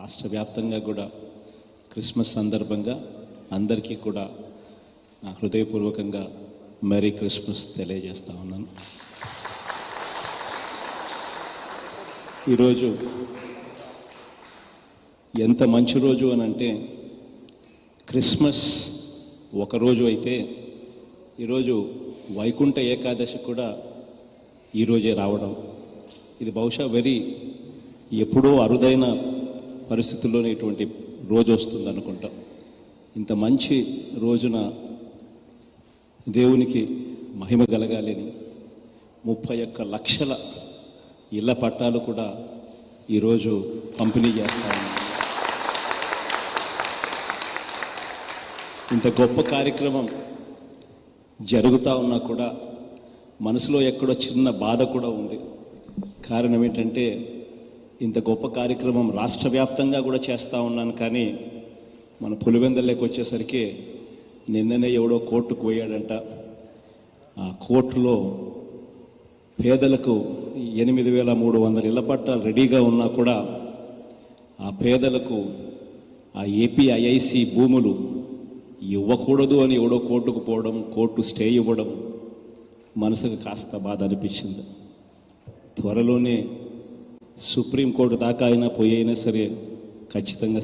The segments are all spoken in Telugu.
రాష్ట్ర వ్యాప్తంగా కూడా క్రిస్మస్ సందర్భంగా అందరికీ కూడా నా హృదయపూర్వకంగా మెరీ క్రిస్మస్ తెలియజేస్తా ఉన్నాను. ఈరోజు ఎంత మంచి రోజు అని అంటే, క్రిస్మస్ ఒకరోజు అయితే ఈరోజు వైకుంఠ ఏకాదశి కూడా ఈరోజే రావడం, ఇది బహుశా ఎప్పుడో అరుదైన పరిస్థితుల్లోనే ఇటువంటి రోజు వస్తుంది అనుకుంటాం. ఇంత మంచి రోజున దేవునికి మహిమ కలగాలని 31 లక్షల ఇళ్ల పట్టాలు కూడా ఈరోజు పంపిణీ చేస్తాము. ఇంత గొప్ప కార్యక్రమం జరుగుతూ ఉన్నా కూడా మనసులో ఎక్కడో చిన్న బాధ కూడా ఉంది. కారణం ఏంటంటే, ఇంత గొప్ప కార్యక్రమం రాష్ట్ర వ్యాప్తంగా కూడా చేస్తూ ఉన్నాను, కానీ మన పులివెందులకు వచ్చేసరికి నిన్ననే ఎవడో కోర్టుకు పోయాడంట. ఆ కోర్టులో పేదలకు 8,300 ఇళ్ల పట్టాలు రెడీగా ఉన్నా కూడా ఆ పేదలకు ఆ ఏపీఐఐసి భూములు ఇవ్వకూడదు అని ఎవడో కోర్టుకు పోవడం, కోర్టు స్టే ఇవ్వడం మనసుకు కాస్త బాధ అనిపించింది. త్వరలోనే సుప్రీంకోర్టు దాకా అయినా సరే ఖచ్చితంగా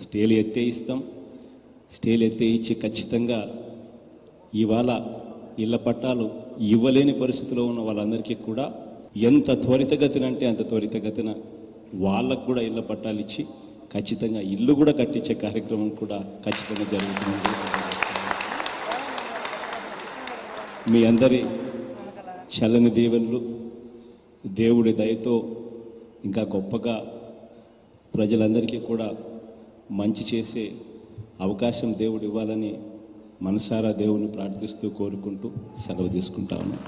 స్టేలు ఎత్తేయిస్తాం. స్టేలు ఎత్తేయించి ఖచ్చితంగా ఇవాళ ఇళ్ల పట్టాలు ఇవ్వలేని పరిస్థితిలో ఉన్న వాళ్ళందరికీ కూడా ఎంత త్వరితగతిన అంటే అంత త్వరితగతిన వాళ్ళకు కూడా ఇళ్ల పట్టాలు ఇచ్చి ఖచ్చితంగా ఇల్లు కూడా కట్టించే కార్యక్రమం కూడా ఖచ్చితంగా జరుగుతుంది. మీ అందరి చల్లని దీవెనలు, దేవుడి దయతో ఇంకా గొప్పగా ప్రజలందరికీ కూడా మంచి చేసే అవకాశం దేవుడు ఇవ్వాలని మనసారా దేవుని ప్రార్థిస్తూ కోరుకుంటూ సెలవు తీసుకుంటా ఉన్నాను.